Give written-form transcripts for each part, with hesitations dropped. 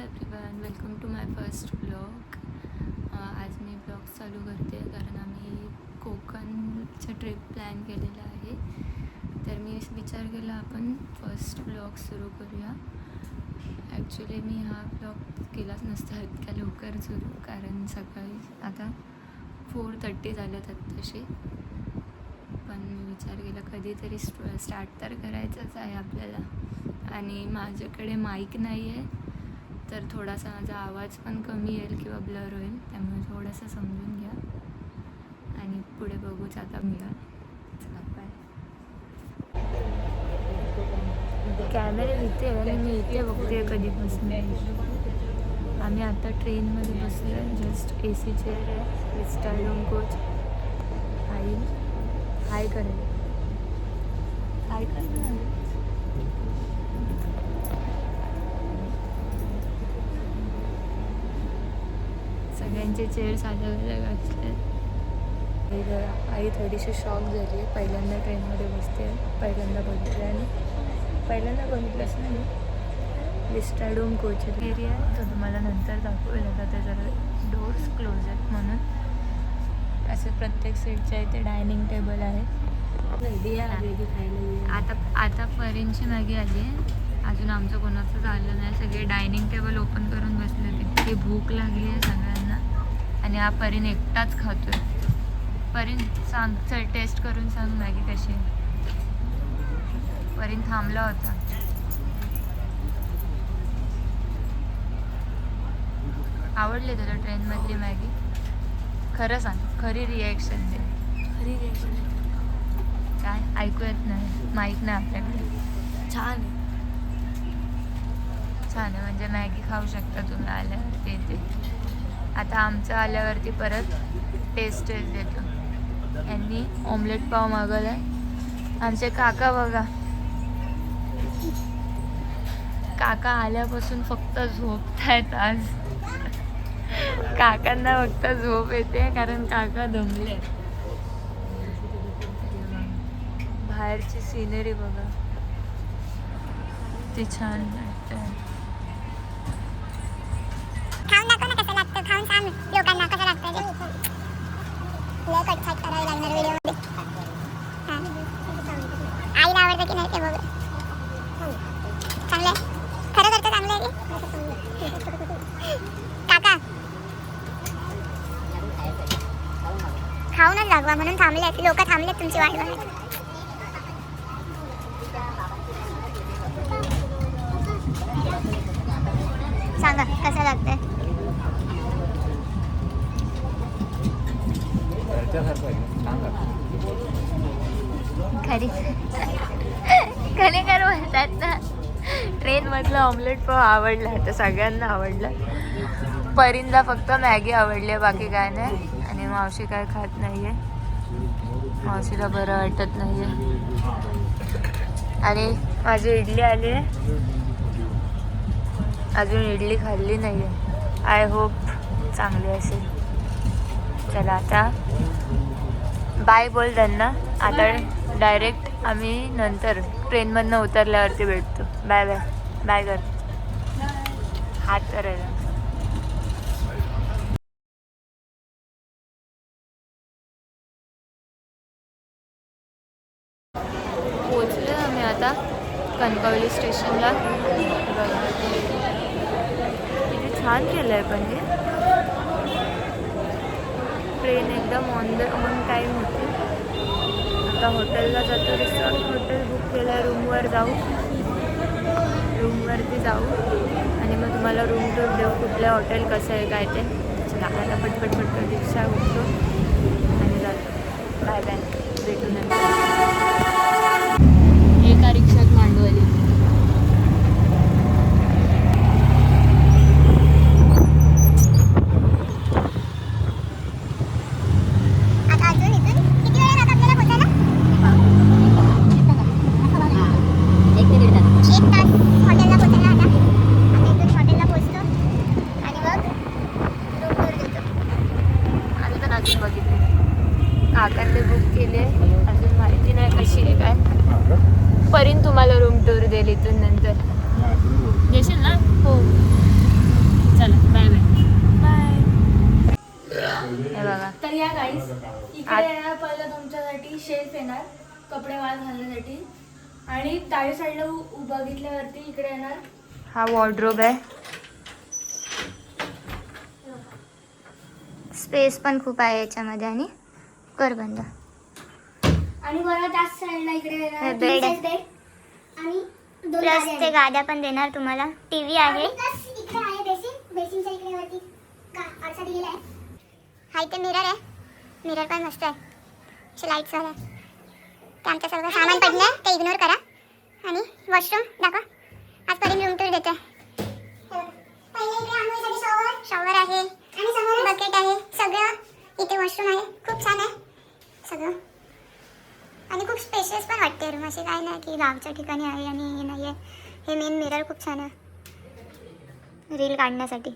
Everyone, welcome to my first blog. आज मी blog चालू करते कारण आम्ही कोकणचं ट्रिप प्लॅन केलेलं आहे. तर मी विचार केला आपण फर्स्ट ब्लॉग सुरू करूया. ॲक्च्युली मी हा ब्लॉग केलाच नसता इतक्या लवकर सुरू, कारण सकाळी आता 4:30 झालेत तसे. पण मी विचार केला कधीतरी स्टार्ट तर करायचंच आहे आपल्याला. आणि माझ्याकडे माईक नाही आहे, तर थोडासा माझा आवाज पण कमी येईल किंवा ब्लर होईल, त्यामुळे थोडंसं समजून घ्या आणि पुढे बघूच आता. कॅमेरे इथे आहे आणि मी इथे बघते कधीपासून. आम्ही आता ट्रेनमध्ये बसलो आहे. जस्ट AC चेअर आहे, विस्टाडोम कोच. हाय करेल, हाय कर. सगळ्यांचे चेअर्स अलग असतात. आई थोडीशी शॉक झाली आहे. पहिल्यांदा ट्रेनमध्ये बसते, पहिल्यांदा बघितलंच नाही. विस्टाडोम कोच एरिया आहे, तो तुम्हाला नंतर दाखवेल. आता ते जरा डोर्स क्लोज आहेत म्हणून. असे प्रत्येक सीटच्या इथे डायनिंग टेबल आहे. आता परींची मॅगी आली आहे, अजून आमचं कोणाचं झालं नाही. सगळे डायनिंग टेबल ओपन करून बसले होते. इतकी भूक लागली आहे सगळ्यांना आणि हा परीन एकटाच खातोय. परीन सांग, चल टेस्ट करून सांग मॅगी कशी आहे. परीन थांबला होता. आवडली तुला ट्रेनमधली मॅगी? खरं सांग, खरी रिॲक्शन दे. खरी रिॲक्शन काय ऐकू येत नाही, माहीत नाही आपल्याकडे. छान छान आहे म्हणजे मॅगी खाऊ शकता तुम्ही आल्यावरती इथे. आता आमचं आल्यावरती परत टेस्ट देतो. यांनी ऑमलेट पाव मागवला आहे. आमचे काका बघा, काका आल्यापासून फक्त झोपतायत आज. काकांना फक्त झोप येते कारण काका दमले. बाहेरची सिनरी बघा, ते छान वाटतं. खाऊन दाखव ना कसं लागतं, खाऊन सांग लोकांना कसं लागतं. लय कटछट करावी लागणार व्हिडिओमध्ये. आईला आवडतं की नाही ते बघ. चांगलं आहे, खरं करतं चांगलं आहे की काका. खाऊनच दाखवा म्हणून थांबलेत लोक, थांबलेत तुमची वाट बघत. सांगा कसं लागतंय. खरी खरेखर म्हणतात ना, ट्रेनमधलं ऑमलेट पाव आवडला तर सगळ्यांना आवडलं. परींदा फक्त मॅगी आवडली, बाकी काय नाही. आणि मावशी काय खात नाही आहे, मावशीला बरं वाटत नाही आहे. आणि माझी इडली आली आहे, अजून इडली खाल्ली नाही आहे. आय होप चांगली असेल. चला आता बाय बोल त्यांना. आता डायरेक्ट आम्ही नंतर ट्रेनमधनं उतरल्यावरती भेटतो. बाय बाय बाय कर, हात करायला. पोचलो आम्ही आता कणकवली स्टेशनला. किती छान केलं आहे पण हे. ट्रेन एकदम ऑन टाईम होती. आता हॉटेलला जातो, रिसॉर्ट हॉटेल बुक केलं आहे. रूमवरती जाऊ आणि मग तुम्हाला रूम टूर देऊ, कुठलं हॉटेल कसं आहे काय ते. चला आता पटपट रिक्षा उठतो आणि जातो. बाय बाय, भेटू नंतर. एका रिक्षात मांडवली. काकांनी बुक केले, अजून माहिती नाही कशी आहे काय. परीन तुम्हाला रूम टूर देईल इथून नंतर. येशील ना? हो. इकडे येणार पहिलं तुमच्यासाठी शेल्फ येणार कपडे वाळत घालण्यासाठी आणि डाव्या साईडला बघितल्यावरती इकडे येणार हा वॉर्डरोब आहे. स्पेस पण खूप आहे याच्यामध्ये आणि कर बंद. आणि बरोबर त्याच साईडला इकडे येणार बेड king size bed आणि दोन प्लस गाद्या ते आहेत. गाद्या पण देणार तुम्हाला. टीव्ही आहे. आणि plus इकडे आहे बेसिन बेसिनच्या इकडे वरती आरसा दिलेला आहे. हा इथे मिरर आहे. मिरर पण मस्त आहे. असे लाईट्स वाला आहे. ते आमचं सगळं सामान पडलं ते इग्नोर करा. आणि वॉशरूम दाखवा. आज परीन रूम टूर देते. पहिले इकडे आंघोळीसाठी शॉवर आहे आणि समोर बकेट आहे. सगळं इथे वॉशरूम आहे. खूप छान आहे सगळं आणि खूप स्पेशियस पण वाटते रूम. असे काय नाही की गावच्या ठिकाणी आहे आणि हे नाही आहे. हे मेन मिरर खूप छान आहे रील काढण्यासाठी.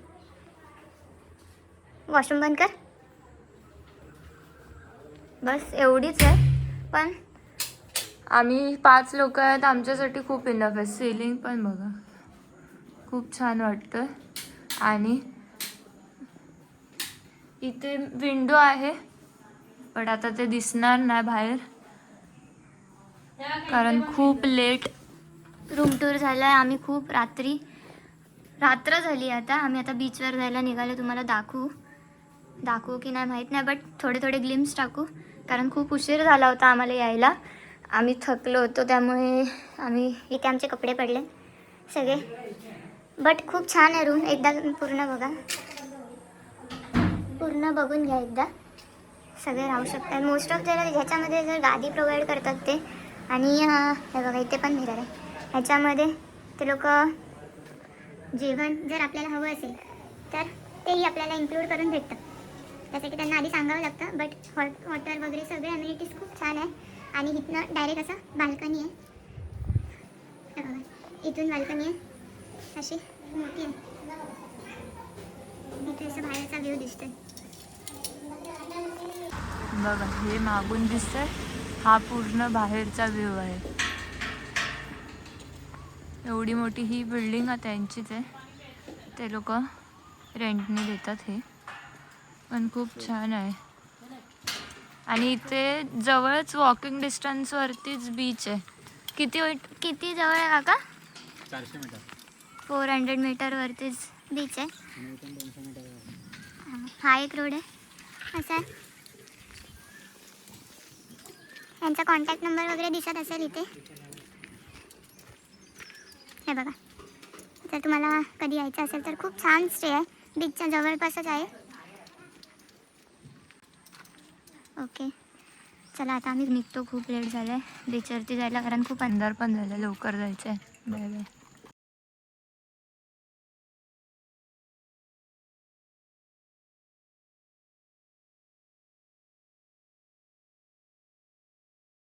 वॉशरूम बंद कर. बस एवढीच आहे पण आम्ही 5 लोक आहेत आमच्यासाठी खूप इनफ आहे. सिलिंग पण बघा खूप छान वाटतं. आणि इथे विंडो आहे पण आता ते दिसणार नाही बाहेर कारण खूप लेट रूम टूर झाला आहे. आम्ही खूप रात्र झाली आता. आम्ही आता बीचवर जायला निघालो. तुम्हाला दाखवू की नाही माहीत नाही बट थोडे ग्लिम्स टाकू कारण खूप उशीर झाला होता आम्हाला यायला. आम्ही थकलो होतो त्यामुळे इथे आमचे कपडे पडले सगळे. बट खूप छान आहे रूम. एकदा पूर्ण बघा. पूर्ण बघून घ्या एकदा. सगळे राहू शकतात. मोस्ट ऑफ ह्याच्यामध्ये जर गादी प्रोव्हाइड करतात ते. आणि हे बघा इथे पण मिरर आहे. ह्याच्यामध्ये ते लोक जेवण जर आपल्याला हवं असेल तर तेही आपल्याला इन्क्लूड करून भेटतं. त्यासाठी त्यांना आधी सांगावं लागतं. बट हॉट वॉटर वगैरे सगळे अमेनिटीज खूप छान आहे. आणि इथनं डायरेक्ट असं बाल्कनी आहे. हे बघा इथून बाल्कनी आहे अशी मोठी आहे. इथे असं बाहेरचा व्ह्यू दिसतोय बघा. हे मागून दिसतंय. हा पूर्ण बाहेरचा व्ह्यू आहे. एवढी मोठी ही बिल्डिंग त्यांचीच आहे. ते लोक रेंटने देतात हे पण खूप छान आहे. आणि इथे जवळच वॉकिंग डिस्टन्सवरतीच बीच आहे. किती जवळ आहे काका? 400 मीटर. 400 मीटरवरतीच बीच आहे. हा एक रोड आहे असा आहे. यांचा कॉन्टॅक्ट नंबर वगैरे दिसत असेल इथे. हे बघा. जर तुम्हाला कधी यायचं असेल तर खूप छान स्टे आहे. बीचच्या जवळपासच आहे. ओके चला आता आम्ही निघतो. खूप लेट झालं आहे बीचवरती जायला कारण खूप अंधार पण झालं. लवकर जायचं आहे. Bye bye.